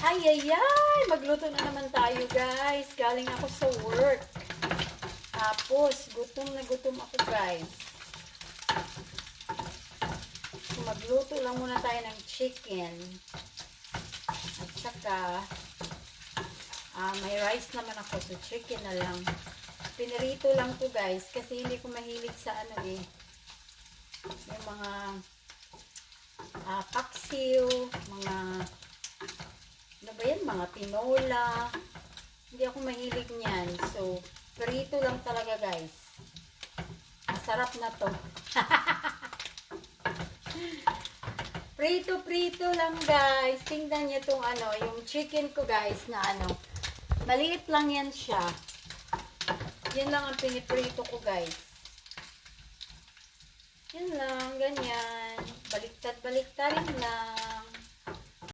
Ay, ay, ay! Magluto na naman tayo, guys. Galing ako sa work. Tapos, gutom na gutom ako, guys. So, magluto lang muna tayo ng chicken. At saka, may rice naman ako. So, chicken na lang. Pinirito lang to, guys. Kasi hindi ko mahilig sa ano eh. Yung mga paksiw, mga ano ba yan? Mga tinola. Hindi ako mahilig niyan. So, prito lang talaga, guys. Masarap na to. Prito lang, guys. Tingnan niyo tong ano, yung chicken ko, guys, na ano. Maliit lang yan siya. Yan lang ang piniprito ko, guys. Yan lang, ganyan. Baliktad-baliktarin lang.